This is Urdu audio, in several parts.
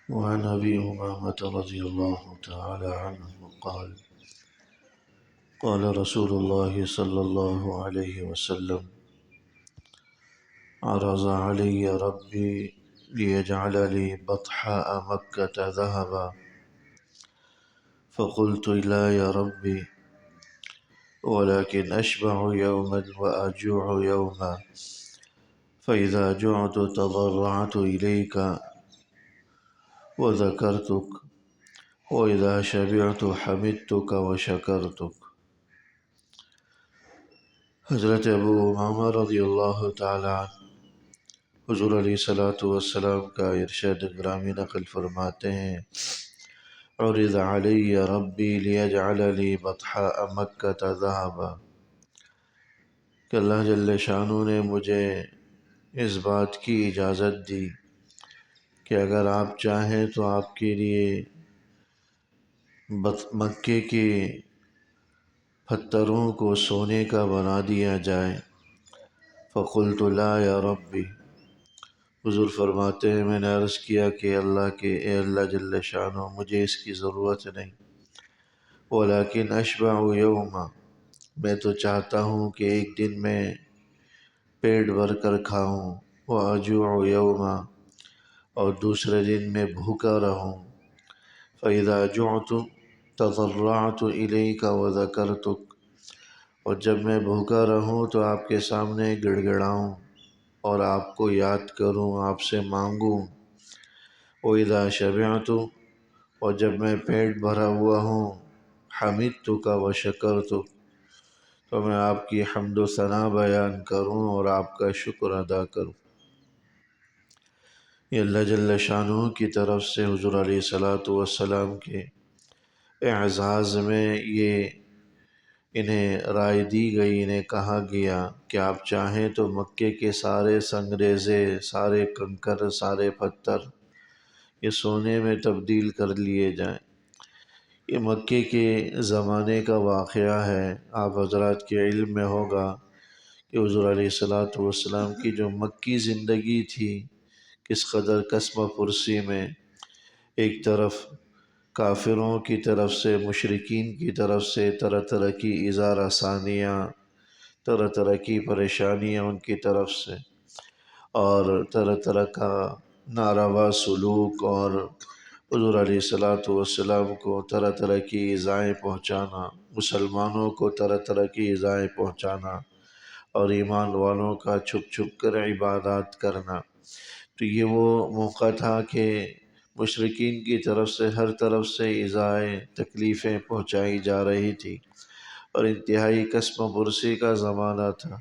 وعن أبي أمامة رضي الله تعالى عنه قال قال رسول الله صلى الله عليه وسلم عرض علي ربي ليجعل لي بطحاء مكة ذهبا فقلت لا يا ربي ولكن أشبع يوما وأجوع يوما فإذا جعت تضرعت إليك وذكرتك وإذا شبعت حمدتك وشكرتك۔ حضرت ابو امامہ رضی اللہ تعالی عنہ حضور علیہ الصلوۃ والسلام کا ارشاد گرامی نقل فرماتے ہیں، عرض علی ربی لیجعل لی بطحاء مکۃ ذہبا، کہ اللہ جل شانہ نے مجھے اس بات کی اجازت دی کہ اگر آپ چاہیں تو آپ کے لیے مکے کے پتھروں کو سونے کا بنا دیا جائے۔ فقلت لا یا ربی، حضور فرماتے ہیں میں نے عرض کیا کہ اے اللہ جل شانہ مجھے اس کی ضرورت نہیں، ولیکن اشبع یوما، میں تو چاہتا ہوں کہ ایک دن میں پیٹ بھر کر کھاؤں، واجوع یوما، اور دوسرے دن میں بھوکا رہوں، فاذا جعت تضرعت الیک وذکرتک، اور جب میں بھوکا رہوں تو آپ کے سامنے گڑ گڑاؤں اور آپ کو یاد کروں، آپ سے مانگوں، وَإِذَا شَبِعْتُ، اور جب میں پیٹ بھرا ہوا ہوں، حَمِدْتُكَ وَشَكَرْتُكَ، تو میں آپ کی حمد و ثنا بیان کروں اور آپ کا شکر ادا کروں۔ یہ اللہ جل شانہ کی طرف سے حضور علیہ الصلوۃ والسلام کے اعزاز میں یہ انہیں رائے دی گئی، انہیں کہا گیا کہ آپ چاہیں تو مکے کے سارے سنگریزے، سارے کنکر، سارے پتھر یہ سونے میں تبدیل کر لیے جائیں۔ یہ مکے کے زمانے کا واقعہ ہے۔ آپ حضرات کے علم میں ہوگا کہ حضور علیہ الصلوۃ والسلام کی جو مکی زندگی تھی کس قدر قسم پرسی میں، ایک طرف کافروں کی طرف سے، مشرکین کی طرف سے طرح طرح کی ایذا رسانیاں، طرح طرح کی پریشانیاں ان کی طرف سے، اور طرح طرح کا ناروا سلوک، اور حضور علیہ الصلوۃ والسلام کو طرح طرح کی ایذائیں پہنچانا، مسلمانوں کو طرح طرح کی ایذائیں پہنچانا، اور ایمان والوں کا چھپ چھپ کر عبادات کرنا۔ تو یہ وہ موقع تھا کہ مشرکین کی طرف سے ہر طرف سے ایذائیں، تکلیفیں پہنچائی جا رہی تھی، اور انتہائی قسم پرسی کا زمانہ تھا۔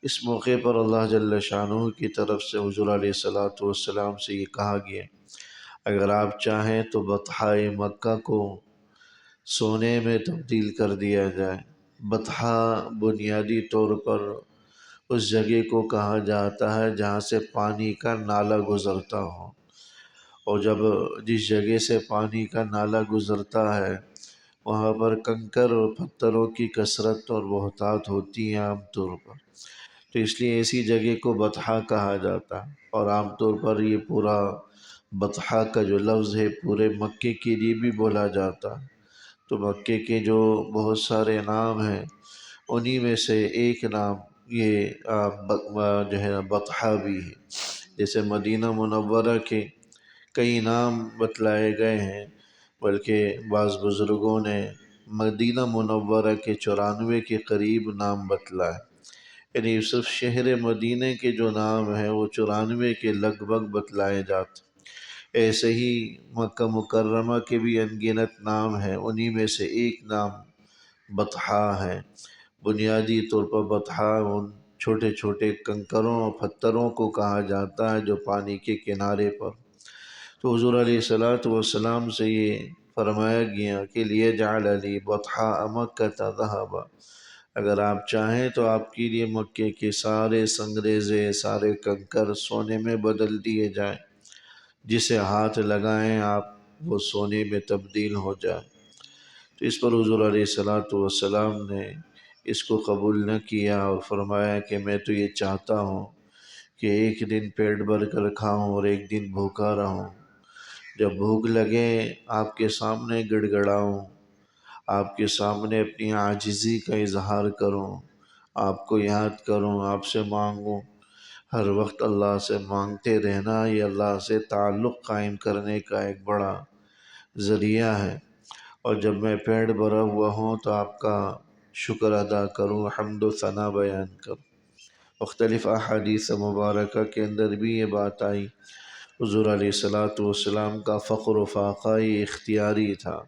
اس موقع پر اللہ جل شانہ کی طرف سے حضور علیہ الصلوۃ والسلام سے یہ کہا گیا، اگر آپ چاہیں تو بطحاء مکہ کو سونے میں تبدیل کر دیا جائے۔ بطحاء بنیادی طور پر اس جگہ کو کہا جاتا ہے جہاں سے پانی کا نالا گزرتا ہو، اور جب جس جگہ سے پانی کا نالا گزرتا ہے وہاں پر کنکر اور پتھروں کی کثرت اور بہتات ہوتی ہیں عام طور پر، تو اس لیے ایسی جگہ کو بطحاء کہا جاتا ہے۔ اور عام طور پر یہ پورا بطحاء کا جو لفظ ہے پورے مکے کے لیے بھی بولا جاتا ہے۔ تو مکے کے جو بہت سارے نام ہیں انہی میں سے ایک نام یہ جو ہے بطحاء بھی ہے۔ جیسے مدینہ منورہ کے کئی نام بتلائے گئے ہیں، بلکہ بعض بزرگوں نے مدینہ منورہ کے 94 کے قریب نام بتلائے، یعنی صرف شہر مدینہ کے جو نام ہیں وہ 94 کے لگ بھگ بتلائے جاتے۔ ایسے ہی مکہ مکرمہ کے بھی انگنت نام ہیں، انہی میں سے ایک نام بطحاء ہے۔ بنیادی طور پر بطحاء ان چھوٹے چھوٹے کنکروں اور پتھروں کو کہا جاتا ہے جو پانی کے کنارے پر۔ تو حضور علیہ الصلوۃ والسلام سے یہ فرمایا گیا کہ لیجعل لی بطحاء مکۃ ذہبا، اگر آپ چاہیں تو آپ کے لیے مکے کے سارے سنگریزے، سارے کنکر سونے میں بدل دیے جائیں، جسے ہاتھ لگائیں آپ وہ سونے میں تبدیل ہو جائے۔ تو اس پر حضور علیہ الصلوۃ والسلام نے اس کو قبول نہ کیا اور فرمایا کہ میں تو یہ چاہتا ہوں کہ ایک دن پیٹ بھر کر کھاؤں اور ایک دن بھوکا رہوں۔ جب بھوک لگے آپ کے سامنے گڑ گڑاؤں، آپ کے سامنے اپنی عاجزی کا اظہار کروں، آپ کو یاد کروں، آپ سے مانگوں۔ ہر وقت اللہ سے مانگتے رہنا یہ اللہ سے تعلق قائم کرنے کا ایک بڑا ذریعہ ہے۔ اور جب میں پیٹ بھرا ہوا ہوں تو آپ کا شکر ادا کروں، حمد و ثنا بیان کروں۔ مختلف احادیث مبارکہ کے اندر بھی یہ بات آئی، حضور علیہ السلام کا فقر و فاقہ یہ اختیاری تھا،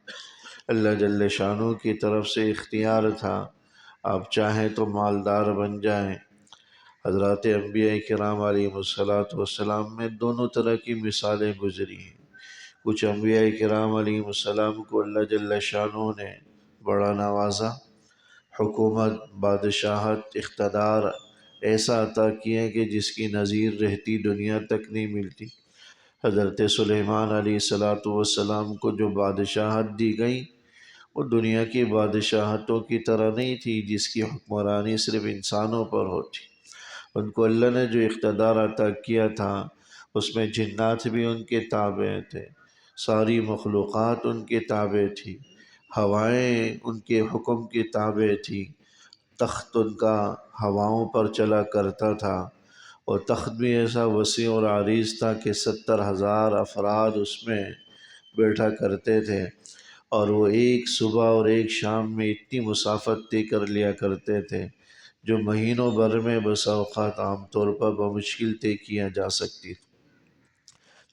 اللہ جل شانہ کی طرف سے اختیار تھا۔ آپ چاہیں تو مالدار بن جائیں۔ حضرات انبیاء کرام علیہ السلام میں دونوں طرح کی مثالیں گزری ہیں۔ کچھ انبیاء کرام علیہ السلام کو اللہ جل شانہ نے بڑا نوازا، حکومت، بادشاہت، اقتدار ایسا عطا کیا کہ جس کی نظیر رہتی دنیا تک نہیں ملتی۔ حضرت سلیمان علیہ السلام کو جو بادشاہت دی گئی وہ دنیا کی بادشاہتوں کی طرح نہیں تھی جس کی حکمرانی صرف انسانوں پر ہوتی۔ ان کو اللہ نے جو اقتدار عطا کیا تھا اس میں جنات بھی ان کے تابع تھے، ساری مخلوقات ان کے تابع تھی، ہوائیں ان کے حکم کے تابع تھی، تخت ان کا ہواؤں پر چلا کرتا تھا، اور تخت بھی ایسا وسیع اور عریض تھا کہ 70,000 افراد اس میں بیٹھا کرتے تھے، اور وہ ایک صبح اور ایک شام میں اتنی مسافت طے کر لیا کرتے تھے جو مہینوں بھر میں بسا اوقات عام طور پر بمشکل طے کیا جا سکتی تھی۔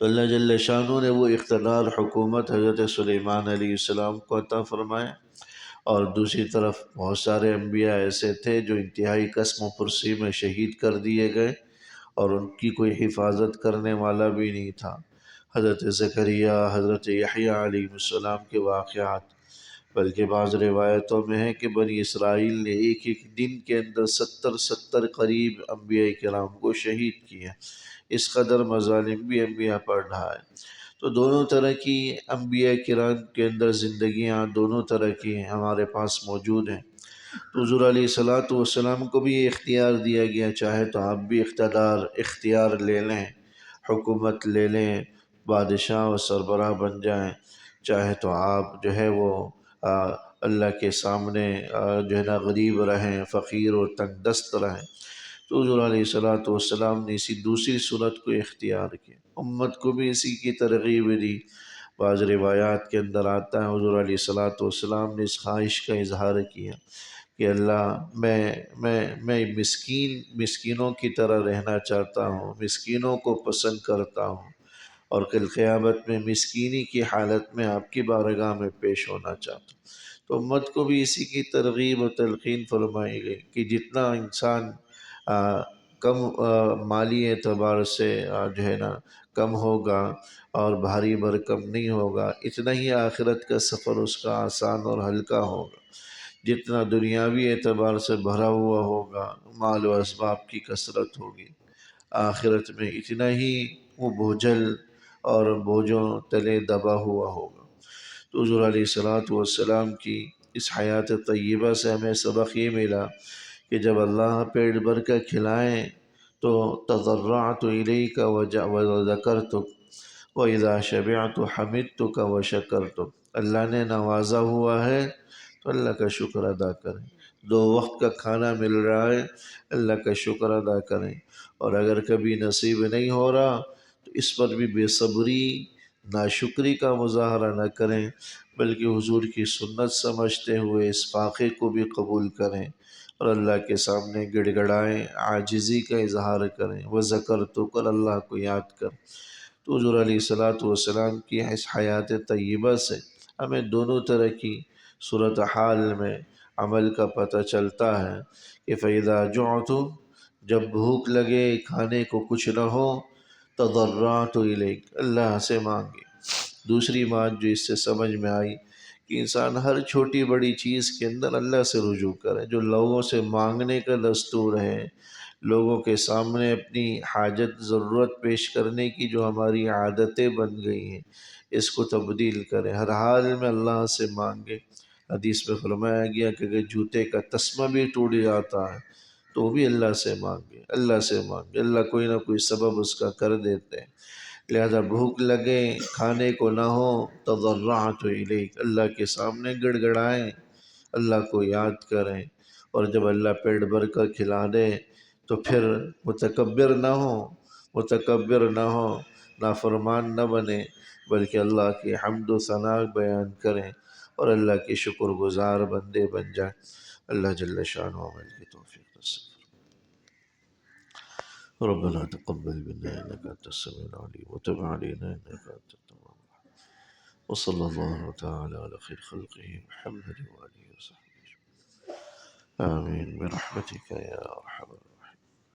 تو اللہ جل شانہ نے وہ اقتدار حکومت حضرت سلیمان علیہ السلام کو عطا فرمایا، اور دوسری طرف بہت سارے انبیاء ایسے تھے جو انتہائی قسم و پرسی میں شہید کر دیے گئے اور ان کی کوئی حفاظت کرنے والا بھی نہیں تھا۔ حضرت زکریا، حضرت یحییٰ علیہ السلام کے واقعات، بلکہ بعض روایتوں میں ہے کہ بنی اسرائیل نے ایک ایک دن کے اندر 70 قریب انبیاء کرام کو شہید کیا۔ اس قدر مظالم بھی انبیاء پر ڈھائے۔ تو دونوں طرح کی انبیاء کرام کے اندر زندگیاں دونوں طرح کی ہمارے پاس موجود ہیں۔ تو حضور علیہ السلام کو بھی یہ اختیار دیا گیا، چاہے تو آپ بھی اختیار لے لیں، حکومت لے لیں، بادشاہ و سربراہ بن جائیں، چاہے تو آپ جو ہے وہ اللہ کے سامنے جو ہے نا غریب رہیں، فقیر و تنگ دست رہیں۔ تو حضور علیہ السلام نے اسی دوسری صورت کو اختیار کیا، امت کو بھی اسی کی ترغیب دی۔ بعض روایات کے اندر آتا ہے حضور علیہ السلام نے اس خواہش کا اظہار کیا کہ اللہ میں مسکینوں کی طرح رہنا چاہتا ہوں، مسکینوں کو پسند کرتا ہوں، اور کل قیامت میں مسکینی کی حالت میں آپ کی بارگاہ میں پیش ہونا چاہتا ہوں۔ تو امت کو بھی اسی کی ترغیب و تلقین فرمائی گئی کہ جتنا انسان کم مالی اعتبار سے جو ہے نا کم ہوگا اور بھاری بھرکم نہیں ہوگا، اتنا ہی آخرت کا سفر اس کا آسان اور ہلکا ہوگا۔ جتنا دنیاوی اعتبار سے بھرا ہوا ہوگا، مال و اسباب کی کثرت ہوگی، آخرت میں اتنا ہی وہ بوجھل اور بوجھوں تلے دبا ہوا ہوگا۔ تو حضور علیہ السلام کی اس حیات طیبہ سے ہمیں سبق یہ ملا کہ جب اللہ پیٹ بھر کر کھلائیں تو تضرعت الیک وذکرتک وَإِذَا شَبِعْتُ حَمِدْتُكَ وَشَكَرْتُكَ۔ اللہ نے نوازا ہوا ہے تو اللہ کا شکر ادا کریں، 2 وقت کا کھانا مل رہا ہے اللہ کا شکر ادا کریں، اور اگر کبھی نصیب نہیں ہو رہا تو اس پر بھی بے صبری، ناشکری کا مظاہرہ نہ کریں، بلکہ حضور کی سنت سمجھتے ہوئے اس فاقے کو بھی قبول کریں اور اللہ کے سامنے گڑ گڑائیں، عاجزی کا اظہار کریں، وَذَكَرْتُكَ، اور اللہ کو یاد کریں۔ تو حضور علیہ السلام کی اس حیات طیبہ سے ہمیں دونوں طرح کی صورتحال میں عمل کا پتہ چلتا ہے کہ فَإِذَا جُعْتُ، جب بھوک لگے، کھانے کو کچھ نہ ہو، تضرعت الیک، اللہ سے مانگے۔ دوسری بات جو اس سے سمجھ میں آئی کہ انسان ہر چھوٹی بڑی چیز کے اندر اللہ سے رجوع کرے۔ جو لوگوں سے مانگنے کا دستور ہے، لوگوں کے سامنے اپنی حاجت ضرورت پیش کرنے کی جو ہماری عادتیں بن گئی ہیں، اس کو تبدیل کریں، ہر حال میں اللہ سے مانگے۔ حدیث میں فرمایا گیا کہ اگر جوتے کا تسمہ بھی ٹوٹ جاتا ہے تو بھی اللہ سے مانگے، اللہ سے مانگے، اللہ کوئی نہ کوئی سبب اس کا کر دیتے ہیں۔ لہذا بھوک لگے کھانے کو نہ ہو تضرعت الیک، اللہ کے سامنے گڑ گڑائیں، اللہ کو یاد کریں، اور جب اللہ پیٹ بھر کر کھلا دے تو پھر متکبر نہ ہو، متکبر نہ ہو، نافرمان نہ بنے، بلکہ اللہ کی حمد و ثنا بیان کریں اور اللہ کے شکر گزار بندے بن جائیں۔ اللہ جل شانہ عمل کی توفیق نصیب۔ ربنا تقبل منا انك انت السميع العليم وتب علينا انك انت التواب الرحيم، وصلى الله تعالى على خير خلقه محمد واله وصحبه آمين برحمتك يا ارحم الراحمين.